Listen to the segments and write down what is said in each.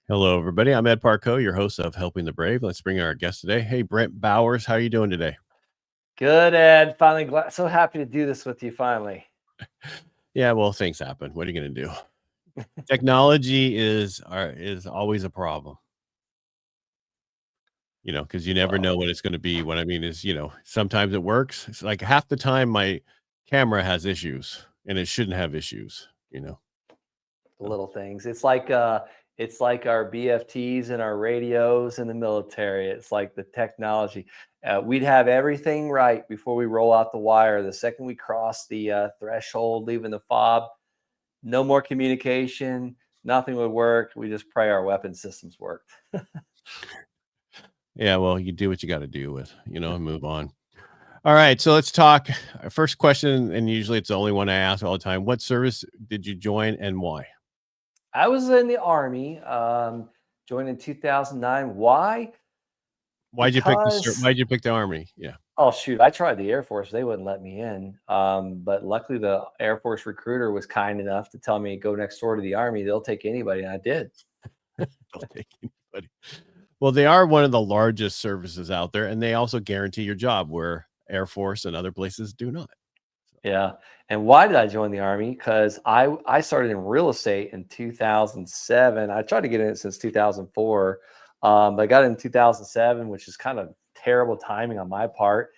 Hello, everybody. I'm Ed Parcaut, your host of Helping the Brave. Let's bring in our guest today. Hey, Brent Bowers, how are you doing today? Good, Ed. Finally, so happy to do this with you. Finally, Yeah, well, things happen. What are you going to do? Technology is always a problem, because you never know well, what it's going to be. What I mean is, sometimes it works. It's like half the time my camera has issues, and it shouldn't have issues. the So, little things. It's like our BFTs and our radios in the military. It's like the technology. We'd have everything right before we roll out the wire. The second we cross the threshold, leaving the fob, no more communication. Nothing would work. We just pray our weapon systems worked. yeah, well, you do what you got to do and move on. All right, so let's talk. First question, and usually it's the only one I ask all the time. What service did you join and why? I was in the Army, joined in 2009. Why? Because Why'd you pick the Army? Yeah. Oh shoot, I tried the Air Force. They wouldn't let me in. But luckily the Air Force recruiter was kind enough to tell me go next door to the Army. They'll take anybody, and I did. They'll take anybody. Well, they are one of the largest services out there, and they also guarantee your job where Air Force and other places do not. Yeah. And why did I join the Army? Because I started in real estate in 2007. I tried to get in it since 2004, but I got in 2007, which is kind of terrible timing on my part.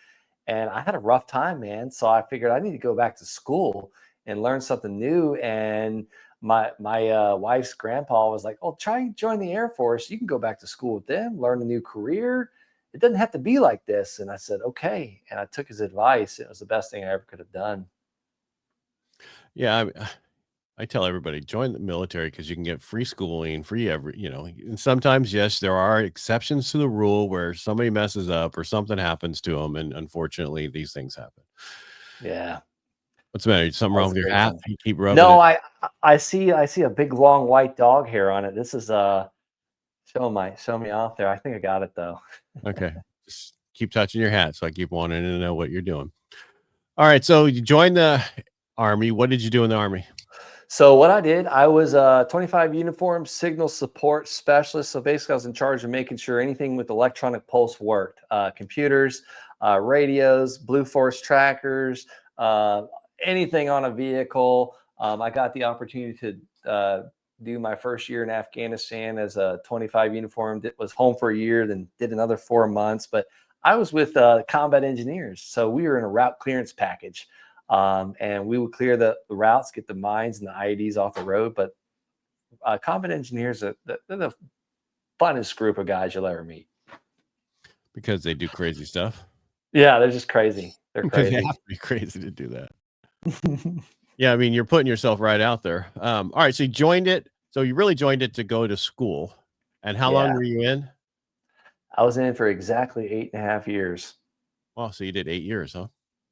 And I had a rough time, man. So I figured I need to go back to school and learn something new. And my wife's grandpa was like, "Oh, try and join the Air Force. You can go back to school with them, learn a new career. It doesn't have to be like this." And I said, "Okay." And I took his advice. It was the best thing I ever could have done. Yeah, I tell everybody join the military because you can get free schooling, free and sometimes yes, there are exceptions to the rule where somebody messes up or something happens to them, and unfortunately, these things happen. Yeah, What's the matter? Something that wrong was with a your great hat? time. You keep rubbing No, it. I see a big long white dog hair on it. This is show me off there. I think I got it though. Okay, just keep touching your hat, so I keep wanting to know what you're doing. All right, so you joined the Army. What did you do in the Army? So what I did, I was a 25 uniform signal support specialist. So basically, I was in charge of making sure anything with electronic pulse worked: computers, radios, Blue Force trackers, uh, anything on a vehicle. I got the opportunity to do my first year in Afghanistan as a 25 uniform. Was home for a year, then did another 4 months. But I was with combat engineers, so we were in a route clearance package. And we would clear the routes, get the mines and the IEDs off the road. But combat engineers are they're the funnest group of guys you'll ever meet. Because they do crazy stuff. Yeah, they're just crazy. They're Because they have crazy. to be crazy to do that. Yeah, I mean, you're putting yourself right out there. All right, so you joined it. So you really joined it to go to school. And how long Yeah, were you in? I was in for exactly 8.5 years. Well, so you did 8 years, huh?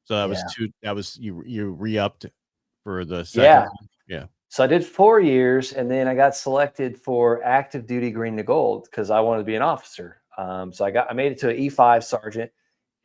So that was Yeah, 2 that was you re-upped for the second yeah. time? Yeah. So I did 4 years, and then I got selected for active duty green to gold because I wanted to be an officer. So I made it to an E5 sergeant,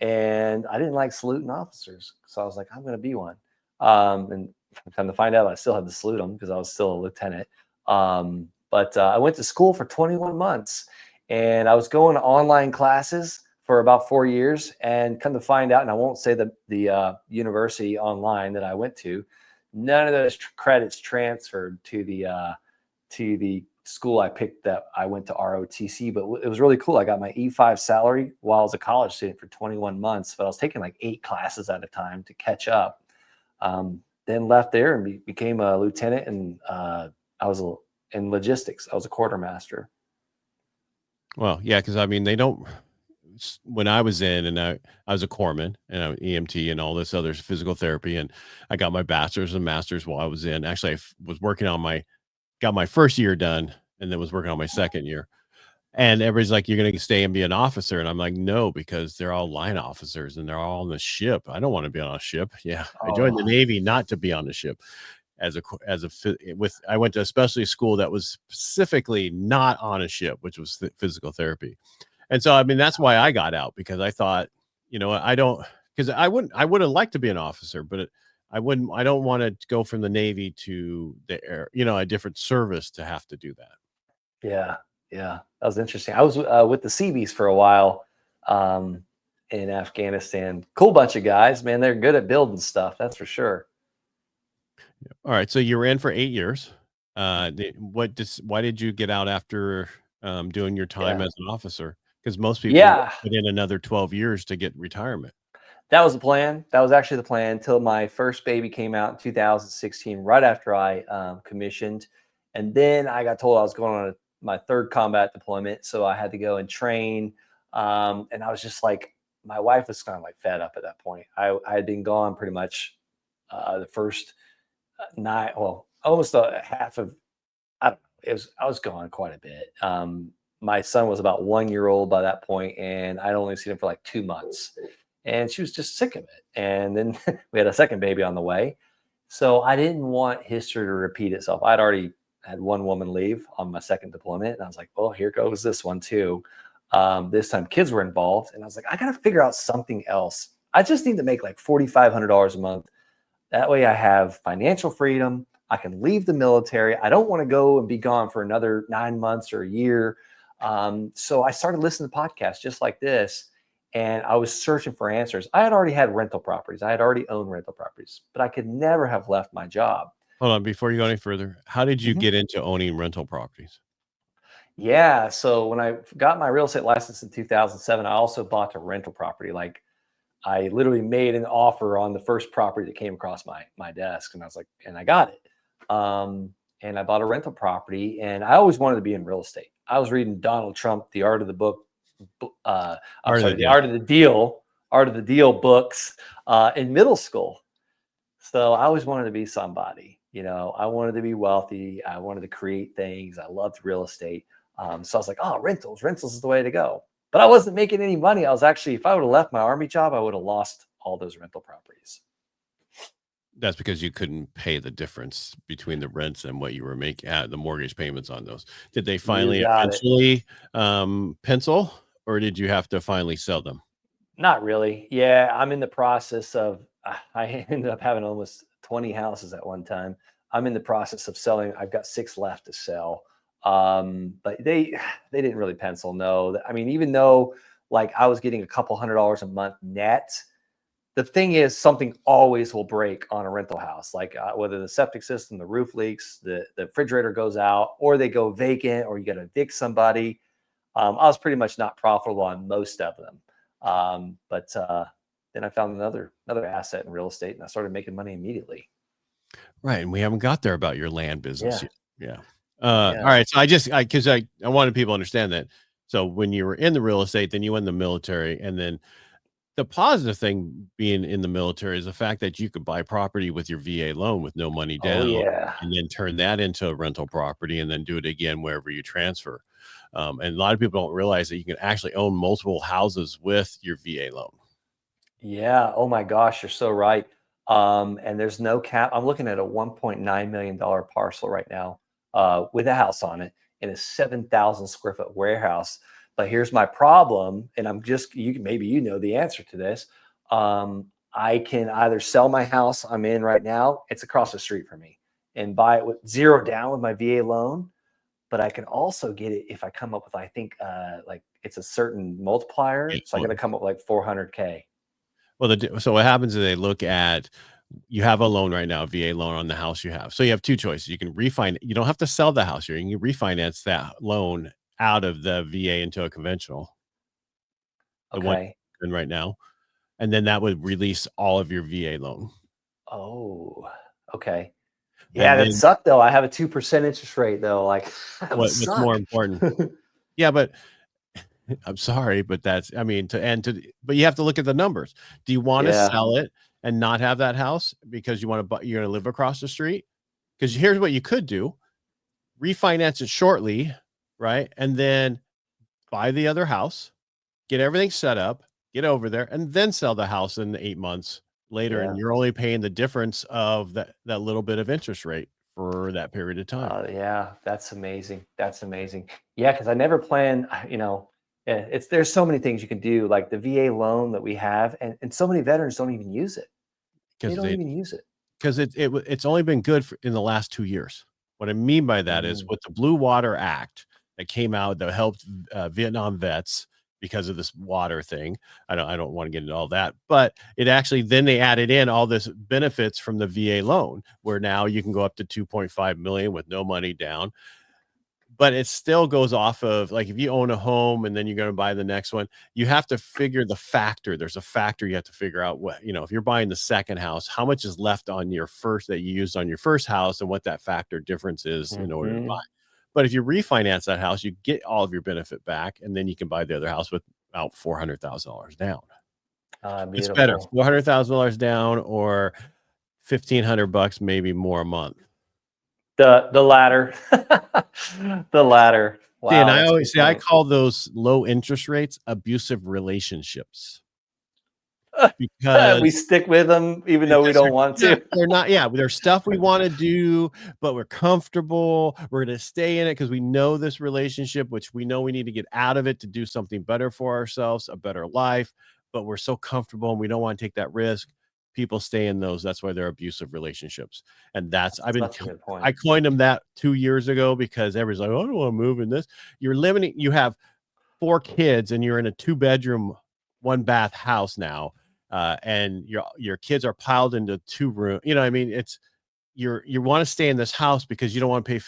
and I didn't like saluting officers, so I was like, I'm going to be one. And come to find out, I still had to salute them because I was still a lieutenant. But I went to school for 21 months, and I was going to online classes for about 4 years. And come to find out, and I won't say the university online that I went to, none of those credits transferred to the school I picked that I went to ROTC. But it was really cool. I got my E5 salary while I was a college student for 21 months, but I was taking like 8 classes at a time to catch up. Then left there and became a lieutenant, and I was in logistics. I was a quartermaster. Well, yeah, because I mean, they don't when I was in and I was a corpsman and I EMT and all this other physical therapy, and I got my bachelor's and master's while I was in. Actually, was working on got my first year done and then was working on my second year. And everybody's like, "You're gonna stay and be an officer," and I'm like, "No," because they're all line officers and they're all on the ship. I don't want to be on a ship. Yeah, I joined the Oh, Navy not to be on the ship. I went to a specialty school that was specifically not on a ship, which was physical therapy. And so, I mean, that's why I got out because I thought, I don't, because I would have liked to be an officer, but I don't want to go from the Navy to the air, a different service to have to do that. yeah. Yeah, that was interesting. I was with the Seabees for a while um, in Afghanistan. Cool bunch of guys, man. They're good at building stuff. That's for sure. All right, so you were in for 8 years. Why did you get out after, doing your time Yeah. as an officer? Because most people Yeah. put in another 12 years to get retirement. That was the plan. That was actually the plan until my first baby came out in 2016, right after I commissioned. And then I got told I was going on my third combat deployment. So I had to go and train. And I was just like, my wife was kind of like fed up at that point. I had been gone pretty much the first nine, well, almost a half of, I don't know, I was gone quite a bit. My son was about 1 year old by that point, and I'd only seen him for like 2 months. And she was just sick of it. And then we had a second baby on the way. So I didn't want history to repeat itself. I'd already had one woman leave on my second deployment. And I was like, well, here goes this one too. This time kids were involved. And I was like, I got to figure out something else. I just need to make like $4,500 a month. That way I have financial freedom. I can leave the military. I don't want to go and be gone for another 9 months or a year. So I started listening to podcasts just like this, and I was searching for answers. I had already had rental properties. I had already owned rental properties, but I could never have left my job. Hold on, before you go any further, how did you Mhm. get into owning rental properties? Yeah. So when I got my real estate license in 2007, I also bought a rental property. Like I literally made an offer on the first property that came across my desk, and I was like, and I got it. And I bought a rental property, and I always wanted to be in real estate. I was reading Donald Trump, The Art of the Book. I'm Part of the sorry, The deal. Art of the Deal books in middle school. So I always wanted to be somebody. I wanted to be wealthy. I wanted to create things. I loved real estate. So I was like, oh, rentals is the way to go. But I wasn't making any money. I was actually, if I would have left my army job, I would have lost all those rental properties. That's because you couldn't pay the difference between the rents and what you were making the mortgage payments on those. Did they You finally got it. eventually, pencil, or did you have to finally sell them? Not really. Yeah, I'm in the process of, I ended up having almost 20 houses at one time. I'm in the process of selling. I've got six left to sell. But they didn't really pencil. No, I mean, even though like I was getting a couple $100 a month net, the thing is something always will break on a rental house, like whether the septic system, the roof leaks, the refrigerator goes out, or they go vacant, or you got to evict somebody. I was pretty much not profitable on most of them. But then I found another asset in real estate, and I started making money immediately. Right, and we haven't got there about your land business Yeah, yet. Yeah. yeah. Alright, so I just I because I wanted people to understand that. So when you were in the real estate, then you went in the military, and then the positive thing being in the military is the fact that you could buy property with your VA loan with no money Oh down, yeah, and then turn that into a rental property, and then do it again wherever you transfer. And a lot of people don't realize that you can actually own multiple houses with your VA loan. yeah. Oh my gosh, you're so right. And there's no cap. I'm looking at a $1.9 million parcel right now, with a house on it in a 7,000 square foot warehouse. But here's my problem, and maybe you know the answer to this. I can either sell my house I'm in right now, it's across the street from me, and buy it with zero down with my VA loan. But I can also get it if I come up with, I think, like it's a certain Yeah, multiplier. So I'm well going to come up with like 400K. well, so what happens is they look at you have a loan right now, a VA loan on the house you have. So you have 2 choices. You can refinance. You don't have to sell the house here. You can refinance that loan out of the VA into a conventional, the one Okay. you're in right now, and then that would release all of your VA loan. Oh, okay. Yeah, And that then sucked though. I have a 2% interest rate though. Like that would what's more suck. important, yeah, but I'm sorry, but that's I mean, but you have to look at the numbers. Do you wanna Yeah, sell it and not have that house because you're gonna live across the street? Because here's what you could do, refinance it shortly, right? And then buy the other house, get everything set up, get over there, and then sell the house in 8 months later, and yeah. you're only paying the difference of that little bit of interest rate for that period of time. Yeah, that's amazing. That's amazing. Yeah, because I never planned, it's there's so many things you can do, like the VA loan that we have, and so many veterans don't even use it. They Because don't they even use it. 'Cause it's only been good for in the last 2 years. What I mean by that is Mm, with the Blue Water Act, that came out that helped Vietnam vets because of this water thing. I don't want to get into all that, but it actually then they added in all this benefits from the VA loan, where now you can go up to 2.5 million with no money down. But it still goes off of, like, if you own a home and then you're going to buy the next one, you have to figure the factor. There's a factor you have to figure out what, if you're buying the second house, how much is left on your first that you used on your first house and what that factor difference is in order to buy. But if you refinance that house, you get all of your benefit back, and then you can buy the other house with about $400,000 down. It's better, Beautiful. $400,000 down or $1,500 maybe more a month. The latter. The latter. See, and Wow, I that's a always good say I point. call those low interest rates abusive relationships We because stick with them even though we don't want to. they're not, there's stuff we want to do, but we're comfortable. We're going to stay in it because we know this relationship, which we know we need to get out of it to do something better for ourselves, a better life, but we're so comfortable and we don't want to take that risk. People stay in those. That's why they're abusive relationships. And That's such a good point. I coined them that 2 years ago because everybody's like, oh, I don't want to move in this. You're limiting, you have 4 kids and you're in a 2-bedroom, 1-bath house now. And your kids are piled into 2 room. You know, I mean, it's you want to stay in this house because you don't want to pay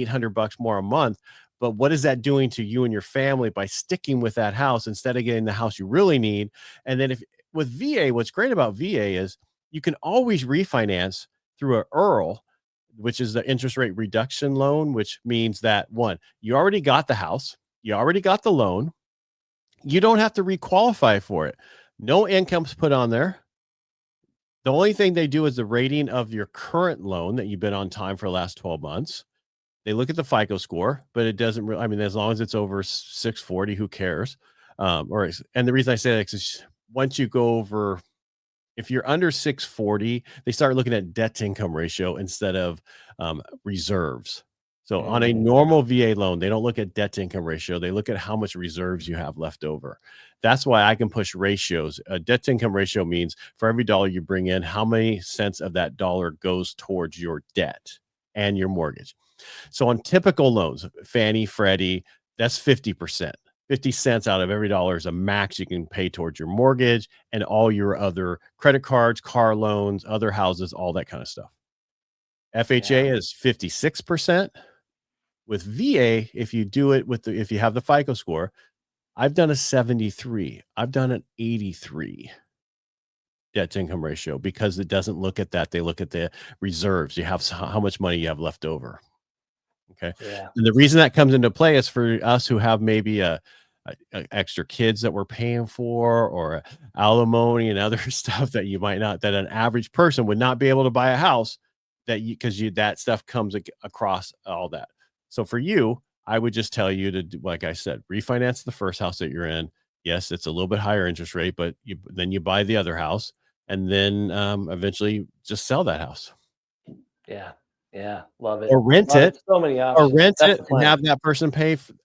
$800 more a month. But what is that doing to you and your family by sticking with that house instead of getting the house you really need? And then with VA, what's great about VA is you can always refinance through an EARL, which is the interest rate reduction loan, which means that, one, you already got the house, you already got the loan, you don't have to requalify for it. No income's put on there. The only thing they do is the rating of your current loan that you've been on time for the last 12 months. They look at the FICO score, but it doesn't really, I mean, as long as it's over 640, who cares? And the reason I say that is once you go over, if you're under 640, they start looking at debt to income ratio instead of reserves. So on a normal VA loan, they don't look at debt to income ratio. They look at how much reserves you have left over. That's why I can push ratios. A debt to income ratio means for every dollar you bring in, how many cents of that dollar goes towards your debt and your mortgage. So on typical loans, Fannie, Freddie, that's 50%. 50 cents out of every dollar is a max you can pay towards your mortgage and all your other credit cards, car loans, other houses, all that kind of stuff. FHA is 56%. With VA, if you do it if you have the FICO score, I've done a 73. I've done an 83 debt to income ratio because it doesn't look at that. They look at the reserves. You have how much money you have left over. Okay. Yeah. And the reason that comes into play is for us who have maybe a extra kids that we're paying for, or alimony and other stuff that you might not, that an average person would not be able to buy a house that stuff comes across all that. So for you, I would just tell you to do, like I said, refinance the first house that you're in. Yes, it's a little bit higher interest rate, but then you buy the other house and then eventually just sell that house. Yeah. Yeah. Love it. Or rent Love it. it. So many Or options. rent That's it the and plan. have that person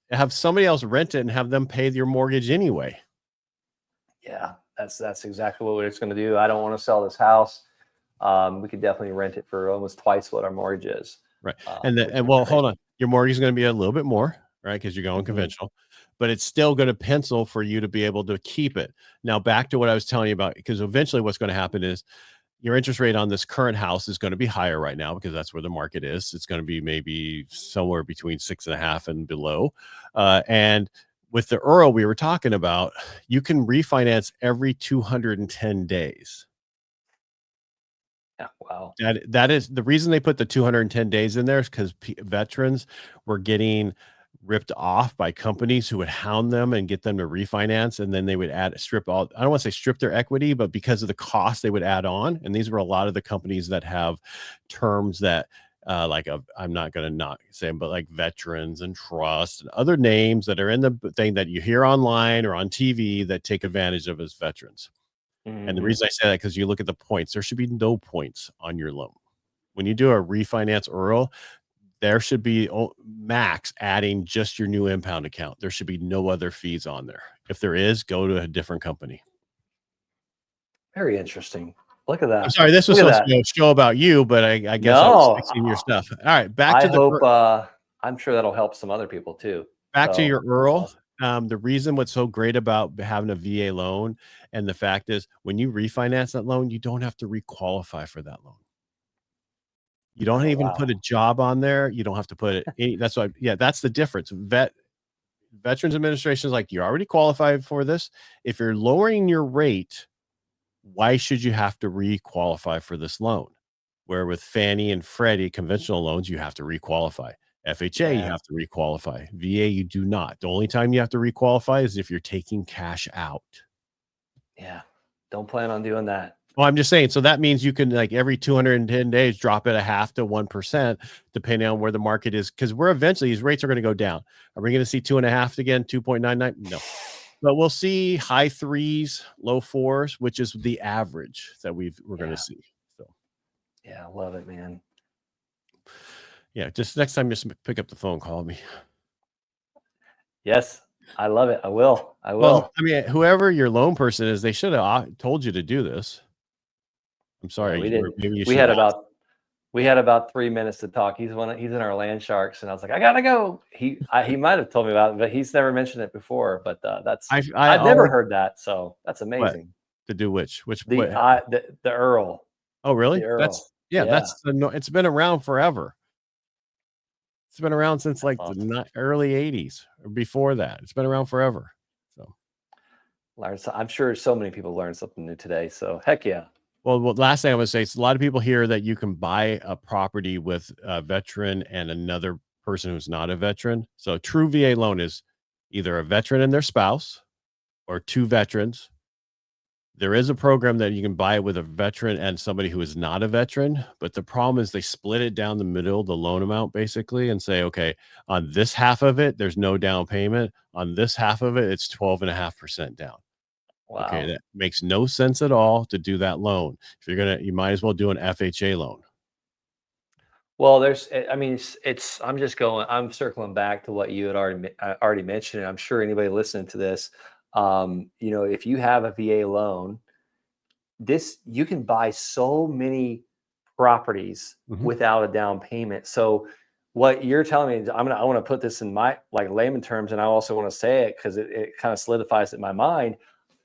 have somebody else rent it and have them pay your mortgage anyway. Yeah. That's exactly what we're just going to do. I don't want to sell this house. We could definitely rent it for almost twice what our mortgage is. Right. Which is Well, great. hold on. Your mortgage is going to be a little bit more, right? Because you're going conventional, but it's still going to pencil for you to be able to keep it. Now, back to what I was telling you about, because eventually what's going to happen is your interest rate on this current house is going to be higher right now because that's where the market is. It's going to be maybe somewhere between 6.5 and below. And with the EARL we were talking about, you can refinance every 210 days. Yeah. Wow. That is the reason they put the 210 days in there, is because veterans were getting ripped off by companies who would hound them and get them to refinance, and then they would I don't want to say strip their equity, but because of the cost they would add on. And these were a lot of the companies that have terms that I'm not going to not say them, but like veterans and trust and other names that are in the thing that you hear online or on TV that take advantage of as veterans. And the reason I say that, because you look at the points, there should be no points on your loan. When you do a refinance EARL, there should be max adding just your new impound account. There should be no other fees on there. If there is, go to a different company. Very interesting. Look at that. I'm sorry, this was Look at supposed to be a show about you, but I guess I was No, fixing your stuff. All right, back I to the hope. I'm sure that'll help some other people too. back to So your that's Earl, awesome. the reason what's so great about having a VA loan, and the fact is when you refinance that loan, you don't have to requalify for that loan. You don't Oh, even put wow. a job on there. You don't have to put it any that's why yeah, that's the difference. Veterans Administration is like, "You're already qualified for this. If you're lowering your rate, why should you have to requalify for this loan?" Where with Fannie and Freddie conventional loans, you have to requalify. FHA, you Yeah. have to requalify. VA, you do not. The only time you have to requalify is if you're taking cash out. Yeah. Don't plan on doing that. Well, I'm just saying, so that means you can like every 210 days drop it a half to 1%, depending on where the market is. Because we're eventually these rates are going to go down. Are we going to see 2.5 again, 2.99? No. But we'll see high threes, low fours, which is the average that we're going to Yeah. see. So Yeah. I love it, man. yeah, just next time, just pick up the phone, call me. Yes. I love it. I will. I Well, will. I mean, whoever your loan person is, they should have told you to do this. I'm Yeah. sorry, We or didn't. maybe you We should had have asked. about We had about 3 minutes to talk. He's in our land sharks, and I was like, "I gotta go." He might have told me about it, but he's never mentioned it before. But that's I I've never always heard that, so that's what amazing. to do which The what? I the Earl, Oh, the really? Earl. Yeah, Yeah, that's the no. It's been around forever. It's been around since that's like the awesome. early '80s or before that. It's been around forever. So, I'm sure so many people learned something new today. So heck yeah. well, last thing I would say is a lot of people hear that you can buy a property with a veteran and another person who's not a veteran. So, true VA loan is either a veteran and their spouse or two veterans. There is a program that you can buy with a veteran and somebody who is not a veteran, but the problem is they split it down the middle, the loan amount basically, and say, okay, on this half of it, there's no down payment. On this half of it, it's 12.5% down. Okay, Wow. that makes no sense at all to do that loan. If you're gonna, you might as well do an FHA loan. Well, I mean, I'm circling back to what you had already mentioned. And I'm sure anybody listening to this, if you have a VA loan, you can buy so many properties Mhm. without a down payment. So what you're telling me is I want to put this in my like layman terms, and I also want to say it because it kind of solidifies it in my mind.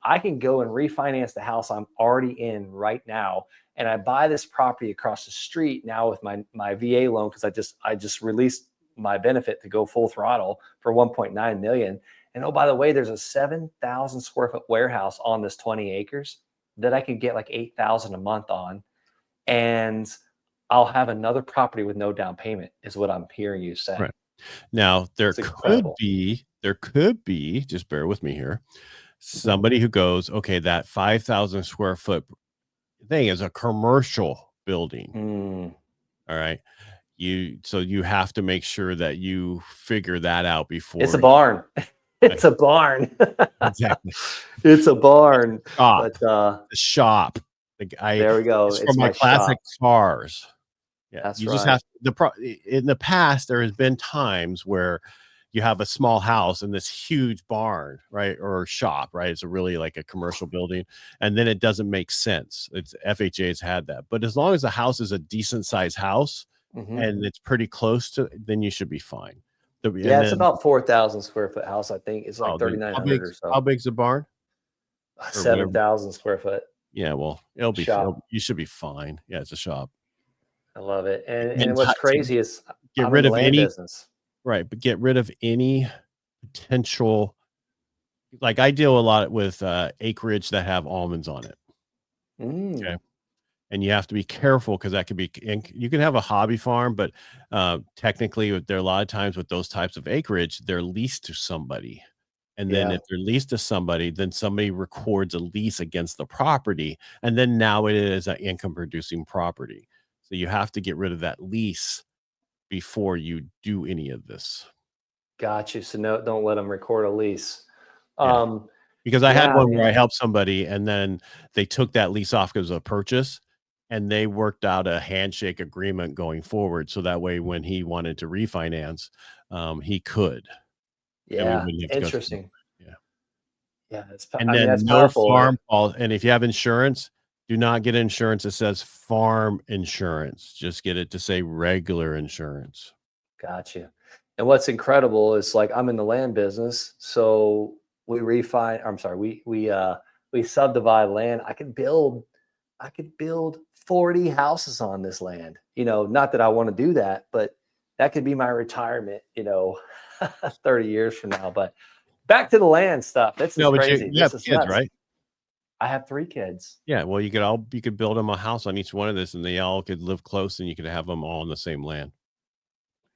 I can go and refinance the house I'm already in right now, and I buy this property across the street now with my VA loan because I just released my benefit to go full throttle for 1.9 million. And oh, by the way, there's a 7,000 square foot warehouse on this 20 acres that I could get like 8,000 a month on, and I'll have another property with no down payment, is what I'm hearing you say. Right. Now, It's incredible. there could be, just bear with me here, Mhm. somebody who goes, okay, that 5,000 square foot thing is a commercial building. Mm. All right. So you have to make sure that you figure that out It's a before you barn. right, It's a barn. exactly. It's a barn. Shop, But the shop. Like there we go. it's for It's my my classic shop. cars. Yeah, That's you just right. have in the past, there has been times where you have a small house and this huge barn, right? Or shop, right? It's a really like a commercial building, and then it doesn't make sense. It's FHA's had that. But as long as the house is a decent sized house Hmm. and it's pretty close to, then you should be fine. Yeah, And it's then about 4,000 square foot house. I think it's like oh, then 3,900 or how so. big's the barn or whatever? 7,000 square foot Yeah, well, shop. you should be fine. Yeah, it's a shop. I love it. And And what's to crazy is get I'm in rid the of land any business. right, but get rid of any potential like I deal a lot with acreage that have almonds on it. Okay. Mm, And you have to be careful because that could be, and you can have a hobby farm, but technically, there are a lot of times with those types of acreage, they're leased to somebody. And then yeah, if they're leased to somebody, then somebody records a lease against the property. And then now it is an income producing property. So you have to get rid of that lease before you do any of this. got you. So no, don't let them record a lease. Yeah. Um, Because I had yeah, one where I man. helped somebody and then they took that lease off as a purchase and they worked out a handshake agreement going forward. So that way, when he wanted to refinance, he could, and we Yeah, wouldn't have to go through. interesting. Yeah. Yeah, And I mean, that's then no powerful. farm and if you have insurance, do not get insurance that says farm insurance. Just get it to say regular insurance. Got you. And what's incredible is like I'm in the land business, so we refine. I'm sorry, we subdivide land. I could build 40 houses on this land. Not that I want to do that, but that could be my retirement. 30 years from now. But back to the land stuff. This is No, but crazy. you have This is kids, nuts. right? I have 3 kids. Yeah, well, you could build them a house on each one of this, and they all could live close, and you could have them all on the same land.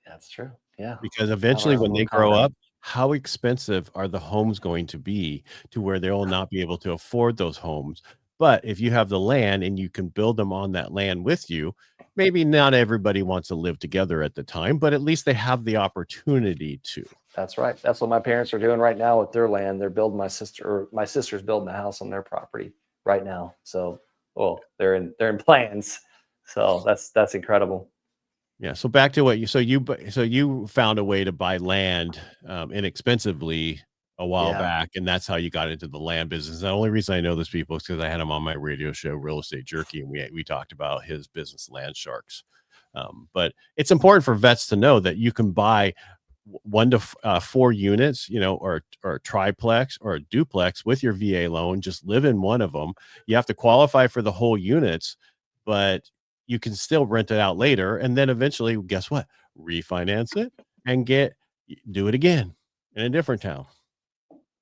That's true. Yeah, Because have our eventually, own when little they grow condo. up, how expensive are the homes going to be to where they will not be able to afford those homes? But if you have the land and you can build them on that land with you, maybe not everybody wants to live together at the time, but at least they have the opportunity to. That's right. That's what my parents are doing right now with their land. They're building my sister's building a house on their property right now. So, well, they're in plans. So that's incredible. Yeah. So back to what so you found a way to buy land inexpensively a while Yeah. back, and that's how you got into the land business. The only reason I know those people is because I had him on my radio show, Real Estate Jerky, and we talked about his business, Land Sharks. But it's important for vets to know that you can buy 1 to 4 units, or a triplex or a duplex with your VA loan. Just live in one of them. You have to qualify for the whole units, but you can still rent it out later. And then eventually, guess what? Refinance it and do it again in a different town.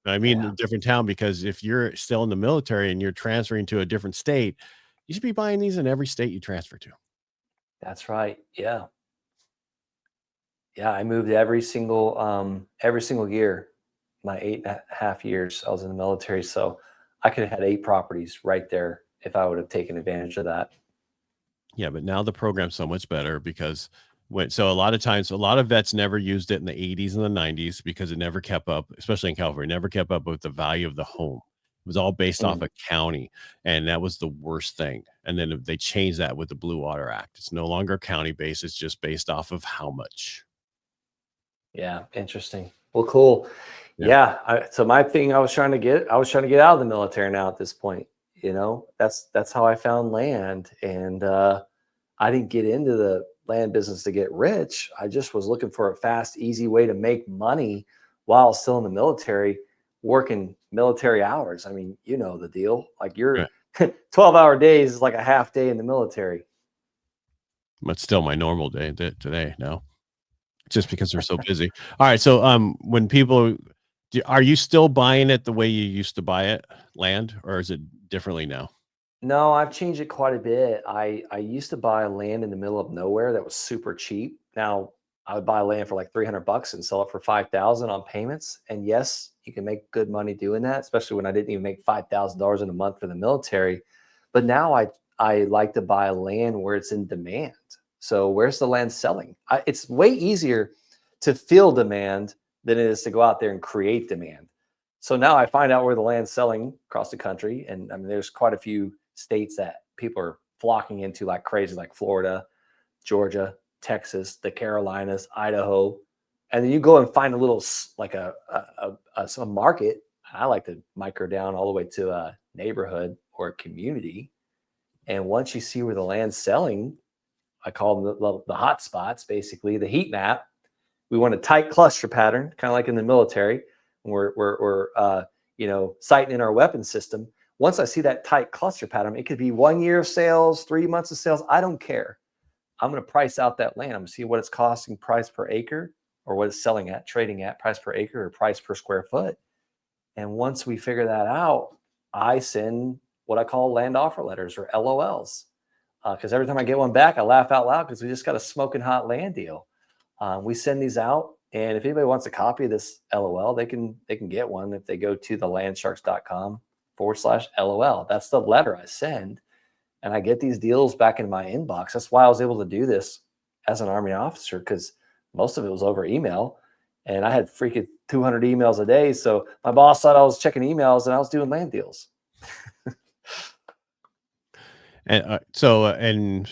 I mean, Yeah. a different town because if you're still in the military and you're transferring to a different state, you should be buying these in every state you transfer to. That's right. Yeah. Yeah. I moved every single year, my 8.5 years I was in the military. So I could have had 8 properties right there if I would have taken advantage of that. Yeah, but now the program's so much better because a lot of times, a lot of vets never used it in the 80s and the 90s because it never kept up, especially in California, never kept up with the value of the home. It was all based off Mm, a county, and that was the worst thing. And then they changed that with the Blue Water Act. It's no longer county based, it's just based off of how much. yeah. Interesting. Well, cool. Yeah. Yeah. So my thing, I was trying to get out of the military now at this point. That's how I found land. And I didn't get into the land business to get rich. I just was looking for a fast, easy way to make money while still in the military, working military hours. I mean, you know the deal. Like Right. your 12-hour days is like a half day in the military. But still my normal day today now, just because they're so busy. All right. So when people are you still buying it the way you used to buy it, land, or is it differently now? No, I've changed it quite a bit. I used to buy land in the middle of nowhere that was super cheap. Now I would buy land for like $300 and sell it for 5,000 on payments. And yes, you can make good money doing that, especially when I didn't even make $5,000 in a month for the military. But now I like to buy land where it's in demand. So where's the land selling? It's way easier to fill demand than it is to go out there and create demand. So now I find out where the land's selling across the country, and I mean, there's quite a few states that people are flocking into like crazy, like Florida, Georgia, Texas, the Carolinas, Idaho, and then you go and find a little like some market. I like to micro down all the way to a neighborhood or a community, and once you see where the land's selling, I call them the hot spots, basically the heat map. We want a tight cluster pattern, kind of like in the military. We're sighting in our weapon system. Once I see that tight cluster pattern, it could be 1 year of sales, 3 months of sales. I don't care. I'm going to price out that land. I'm going to see what it's costing price per acre or what it's selling at, trading at price per acre or price per square foot. And once we figure that out, I send what I call land offer letters or LOLs. Because every time I get one back, I laugh out loud because we just got a smoking hot land deal. We send these out, and if anybody wants a copy of this LOL, they can get one if they go to thelandsharks.com/LOL. That's the letter I send, and I get these deals back in my inbox. That's why I was able to do this as an Army officer because most of it was over email, and I had freaking 200 emails a day. So my boss thought I was checking emails, and I was doing land deals. And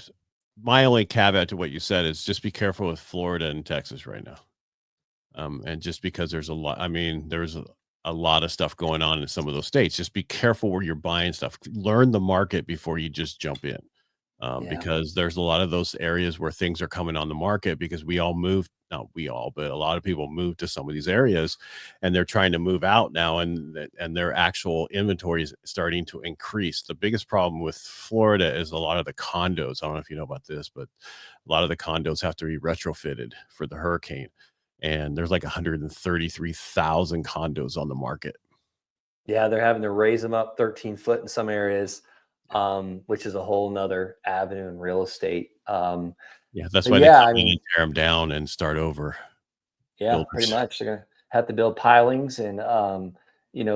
my only caveat to what you said is just be careful with Florida and Texas right now. And just because there's a lot, I mean, there's a lot of stuff going on in some of those states. Just be careful where you're buying stuff. Learn the market before you just jump in. Yeah. because there's a lot of those areas where things are coming on the market because we all moved, not we all, but a lot of people moved to some of these areas, and they're trying to move out now, and their actual inventory is starting to increase. The biggest problem with Florida is a lot of the condos. I don't know if you know about this, but a lot of the condos have to be retrofitted for the hurricane, and there's like 133,000 condos on the market. Yeah, they're having to raise them up 13 foot in some areas, Yeah. which is a whole nother avenue in real estate. Yeah, that's But why they yeah, I come in mean, and tear them down and start over, yeah, pretty builders. much. They're gonna have to build pilings and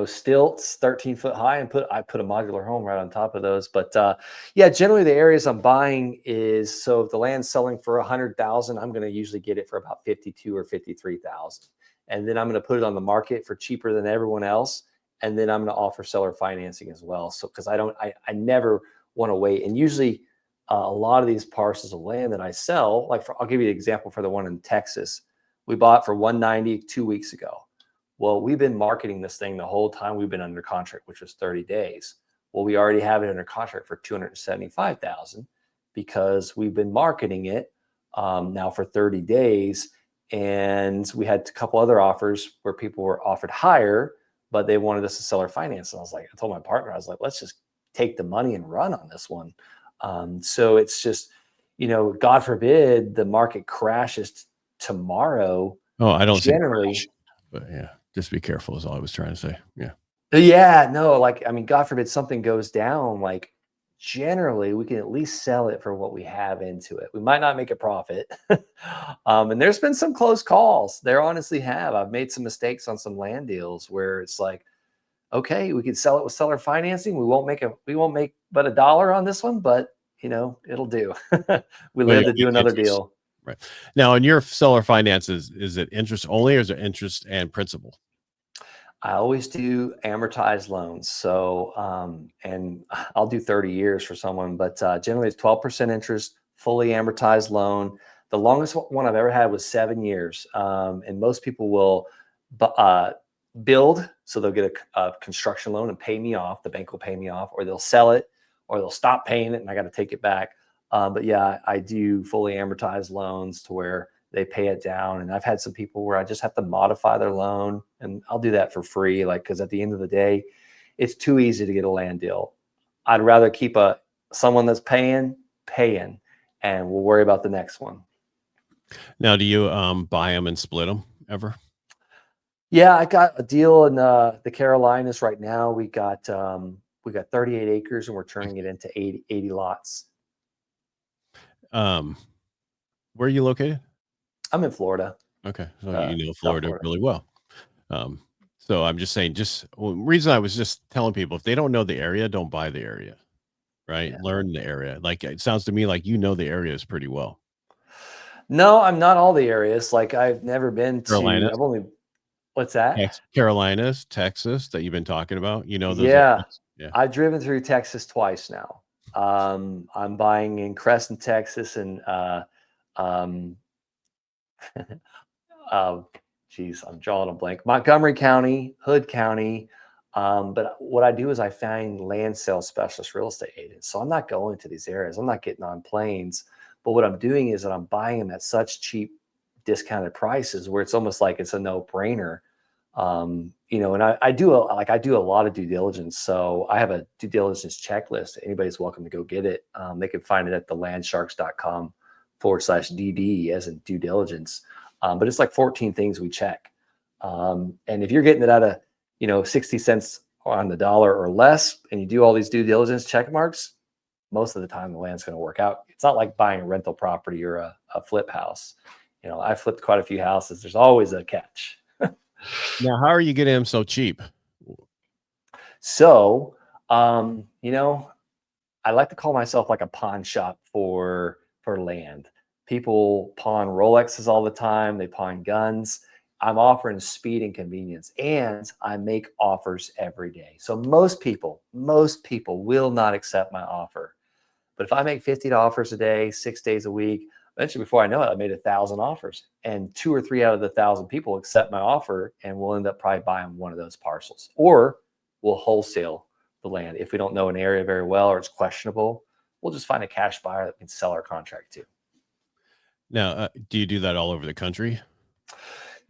stilts 13 foot high and put a modular home right on top of those. But yeah, generally the areas I'm buying is, so if the land's selling for 100,000, I'm gonna usually get it for about 52 or 53,000. And then I'm gonna put it on the market for cheaper than everyone else. And then I'm gonna offer seller financing as well. So because I never want to wait. And usually a lot of these parcels of land that I sell, I'll give you an example for the one in Texas we bought for 190 2 weeks ago. Well, we've been marketing this thing the whole time we've been under contract, which was 30 days. Well, we already have it under contract for 275,000 because we've been marketing it now for 30 days. And we had a couple other offers where people were offered higher, but they wanted us to sell our finance. And I told my partner, I was like, let's just take the money and run on this one. So it's just, God forbid the market crashes tomorrow. Oh, I don't see it Generally, crash, but yeah, just be careful is all I was trying to say. Yeah. yeah, no, I mean, God forbid something goes down, generally we can at least sell it for what we have into it. We might not make a profit. And there's been some close calls. There honestly have. I've made some mistakes on some land deals where it's like, okay, we could sell it with seller financing. We won't make but $1 on this one, but it'll do. We Well, yeah, live to we do another interest. deal. Right. Now, in your seller finances, is it interest only or is it interest and principal? I always do amortized loans. So, and I'll do 30 years for someone, but generally it's 12% interest, fully amortized loan. The longest one I've ever had was 7 years. And most people will build, so they'll get a construction loan and pay me off. The bank will pay me off, or they'll sell it, or they'll stop paying it and I got to take it back. But yeah, I do fully amortized loans to where they pay it down. And I've had some people where I just have to modify their loan, and I'll do that for free. Because at the end of the day, it's too easy to get a land deal. I'd rather keep someone that's paying, and we'll worry about the next one. Now, do you buy them and split them ever? Yeah, I got a deal in the Carolinas right now. We got 38 acres and we're turning it into 80 lots. Um, where are you located? I'm in Florida, Okay, so you know South Florida Florida. really well. Um, so I'm just saying, reason I was just telling people, if they don't know the area, don't buy the area, right? Yeah. Learn the area. Like it sounds to me like you know the areas pretty well. No, I'm not all the areas. I've never been to. Carolinas, I've only. What's that? Carolinas, Texas that you've been talking about. You know those Yeah, areas. Yeah. I've driven through Texas twice now. I'm buying in Crescent, Texas, and um, uh, geez, I'm drawing a blank. Montgomery County, Hood County. But what I do is I find land sale specialist real estate agents. So I'm not going to these areas. I'm not getting on planes. But what I'm doing is that I'm buying them at such cheap, discounted prices where it's almost like it's a no-brainer. And I do a lot of due diligence. So I have a due diligence checklist. Anybody's welcome to go get it. They can find it at thelandsharks.com/DD as in due diligence. But it's like 14 things we check. And if you're getting it out of, 60 cents on the dollar or less, and you do all these due diligence check marks, most of the time the land's going to work out. It's not like buying a rental property or a flip house. I flipped quite a few houses. There's always a catch. Now, how are you getting them so cheap? So, I like to call myself like a pawn shop for land. People pawn Rolexes all the time. They pawn guns. I'm offering speed and convenience, and I make offers every day. So most people will not accept my offer. But if I make 50 offers a day, 6 days a week, eventually before I know it, I made 1,000 offers, and 2 or 3 out of the 1,000 people accept my offer, and we'll end up probably buying one of those parcels, or we'll wholesale the land if we don't know an area very well or it's questionable. we'll just find a cash buyer that can sell our contract to. Now, do you do that all over the country?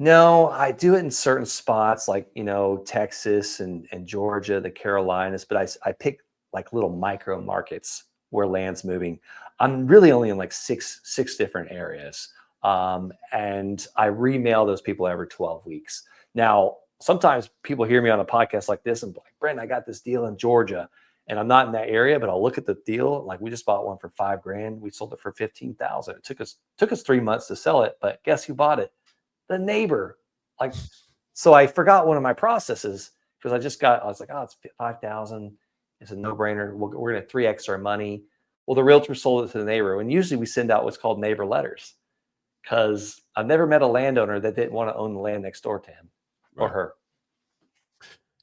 No, I do it in certain spots like, Texas and Georgia, the Carolinas, but I pick like little micro markets where land's moving. I'm really only in like six different areas. And I remail those people every 12 weeks. Now, sometimes people hear me on a podcast like this and be like, Brent, I got this deal in Georgia and I'm not in that area, but I'll look at the deal. Like we just bought one for $5,000. We sold it for 15,000. It took us 3 months to sell it, but guess who bought it? The neighbor. Like, so I forgot one of my processes because I was like, oh, it's 5,000. It's a no brainer. We're going to 3X our money. Well, the realtor sold it to the neighbor. And usually we send out what's called neighbor letters because I've never met a landowner that didn't want to own the land next door to him or Right. her.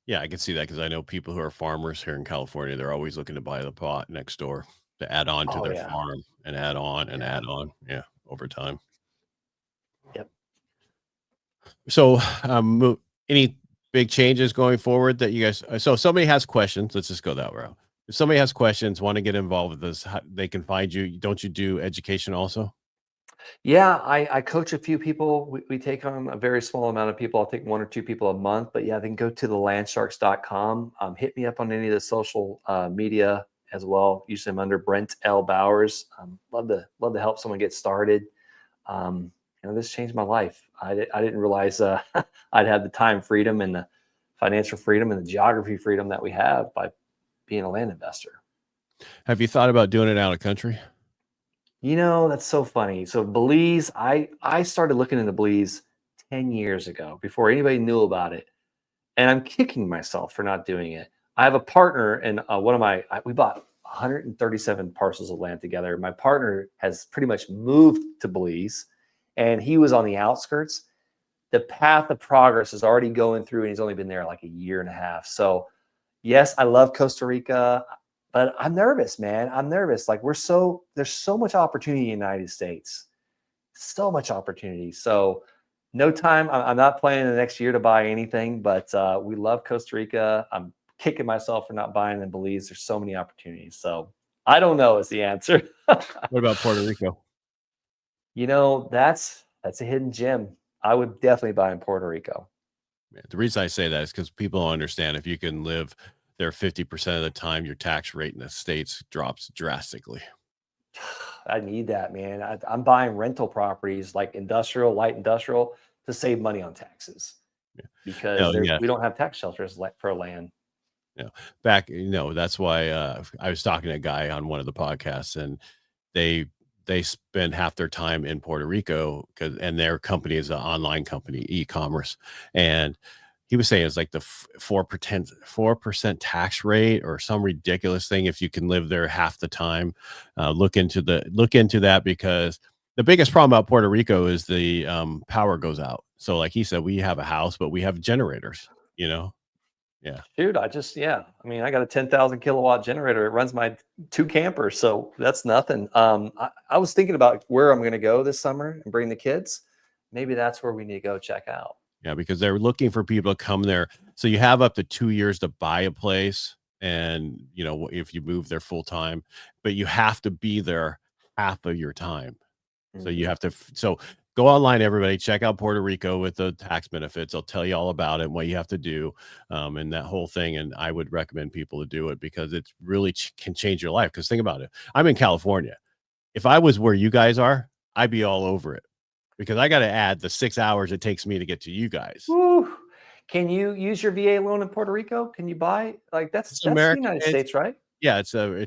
Yeah, I can see that because I know people who are farmers here in California. They're always looking to buy the plot next door to add on to Oh, their yeah. farm and add on and Yeah. add on. Yeah, over time. Yep. So, any big changes going forward that you guys? So, if somebody has questions. Let's just go that route. If somebody has questions, want to get involved with this, they can find you. Don't you do education also? Yeah, I coach a few people. We take on a very small amount of people. I'll take one or two people a month. But yeah, then go to thelandsharks.com. Hit me up on any of the social media as well. Usually I'm under Brent L. Bowers. Love to help someone get started. This changed my life. I didn't realize I'd have the time freedom and the financial freedom and the geography freedom that we have by being a land investor. Have you thought about doing it out of country? That's so funny. So Belize, I started looking into Belize 10 years ago before anybody knew about it. And I'm kicking myself for not doing it. I have a partner and we bought 137 parcels of land together. My partner has pretty much moved to Belize and he was on the outskirts. The path of progress is already going through and he's only been there like a year and a half. So yes, I love Costa Rica, but I'm nervous, man. I'm nervous. Like there's so much opportunity in the United States, so much opportunity. So no time. I'm not planning the next year to buy anything, but we love Costa Rica. I'm kicking myself for not buying in Belize. There's so many opportunities. So I don't know is the answer. What about Puerto Rico? That's a hidden gem. I would definitely buy in Puerto Rico. Yeah, the reason I say that is because people don't understand if you can live there 50% of the time, your tax rate in the States drops drastically. I need that, man. I'm buying rental properties like industrial, light industrial, to save money on taxes Yeah. because No, yeah. we don't have tax shelters for land. Yeah. That's why I was talking to a guy on one of the podcasts and they they spend half their time in Puerto Rico and their company is an online company, e-commerce. And he was saying it's like the 4% tax rate or some ridiculous thing if you can live there half the time. Look into that because the biggest problem about Puerto Rico is the power goes out. So like he said, we have a house, but we have generators, you know? Yeah. Dude, yeah. I mean, I got a 10,000 kilowatt generator. It runs my two campers, so that's nothing. I was thinking about where I'm going to go this summer and bring the kids. Maybe that's where we need to go check out. Yeah, because they're looking for people to come there. So you have up to 2 years to buy a place and, if you move there full time, but you have to be there half of your time. So you Mhm. have to so go online, everybody, check out Puerto Rico with the tax benefits. I'll tell you all about it, what you have to do, and that whole thing. And I would recommend people to do it because it really can change your life. Because think about it. I'm in California. If I was where you guys are, I'd be all over it because I got to add the 6 hours it takes me to get to you guys. Woo. Can you use your VA loan in Puerto Rico? Can you buy like It's that's the America. United States, right? Yeah, it's a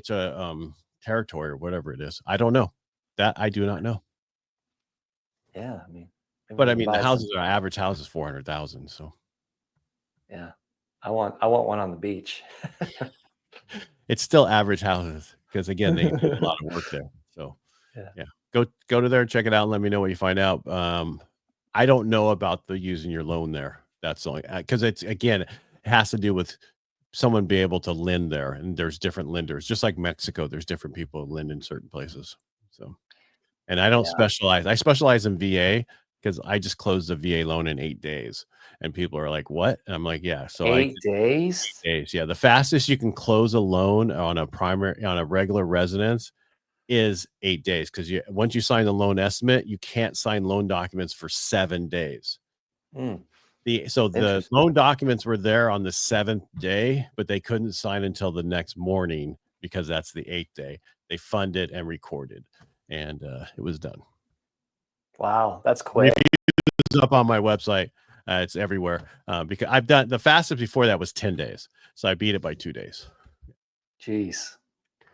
territory or whatever it is. I don't know. That I do not know. Yeah, I mean, maybe But we I can mean, the buy some. houses are average house is 400,000. So Yeah. I want one on the beach. it's still average houses because again, they do a lot of work there. So Yeah. yeah, go to there and check it out and let me know what you find out. I don't know about the using your loan there. That's only because it's again, it has to do with someone be able to lend there, and there's different lenders, just like Mexico. There's different people who lend in certain places. So, and I don't Yeah. specialize. I specialize in VA, because I just closed a VA loan in 8 days, and people are like, "What?" And I'm like, "Yeah." So I 8 days? days. Yeah, the fastest you can close a loan on a regular residence is 8 days because once you sign the loan estimate, you can't sign loan documents for 7 days. Mm, The interesting. loan documents were there on the 7th day, but they couldn't sign until the next morning because that's the 8th day. They funded and recorded, and, it was done. Wow, that's Reviews quick. up on my website, it's everywhere, because I've done the fastest before that was 10 days, so I beat it by 2 days. Jeez,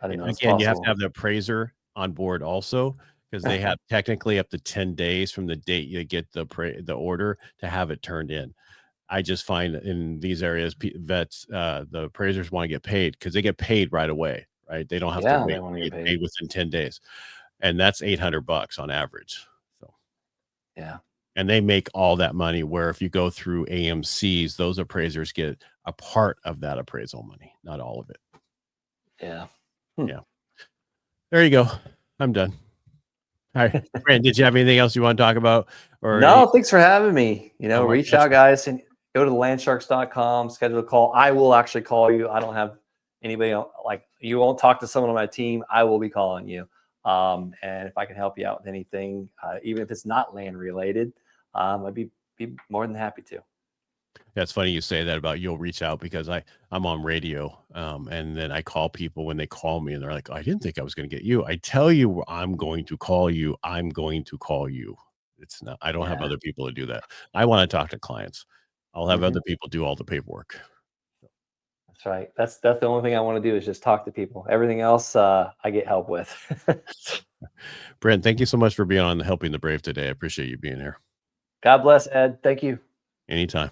I Yeah, didn't know it's again, you have to possible. have the appraiser on board also, because they have technically up to 10 days from the date you get the order to have it turned in. I just find in these areas, vets, the appraisers want to get paid because they get paid right away, right? They don't have to Yeah, they wait wanna to get get paid paid. within 10 days, and that's $800 on average. So, Yeah, and they make all that money. Where if you go through AMC's, those appraisers get a part of that appraisal money, not all of it. yeah. Hmm. Yeah, there you go. I'm done. All right, Brand, did you have anything else you want to talk about, or any? No, thanks for having me. Oh my Reach out, pleasure. guys, and go to landsharks.com, schedule a call. I will actually call you. I don't have anybody like you won't talk to someone on my team. I will be calling you. And if I can help you out with anything, even if it's not land related, I'd be more than happy to. That's funny you say that about you'll reach out because I'm on radio, and then I call people when they call me and they're like, "I didn't think I was going to get you." I tell you, I'm going to call you. I'm going to call you. It's not. I don't have Yeah. other people to do that. I want to talk to clients. I'll have Hmm. other people do all the paperwork. That's right. That's the only thing I want to do is just talk to people. Everything else, I get help with. Brent, thank you so much for being on Helping the Brave today. I appreciate you being here. God bless, Ed. Thank you. Anytime.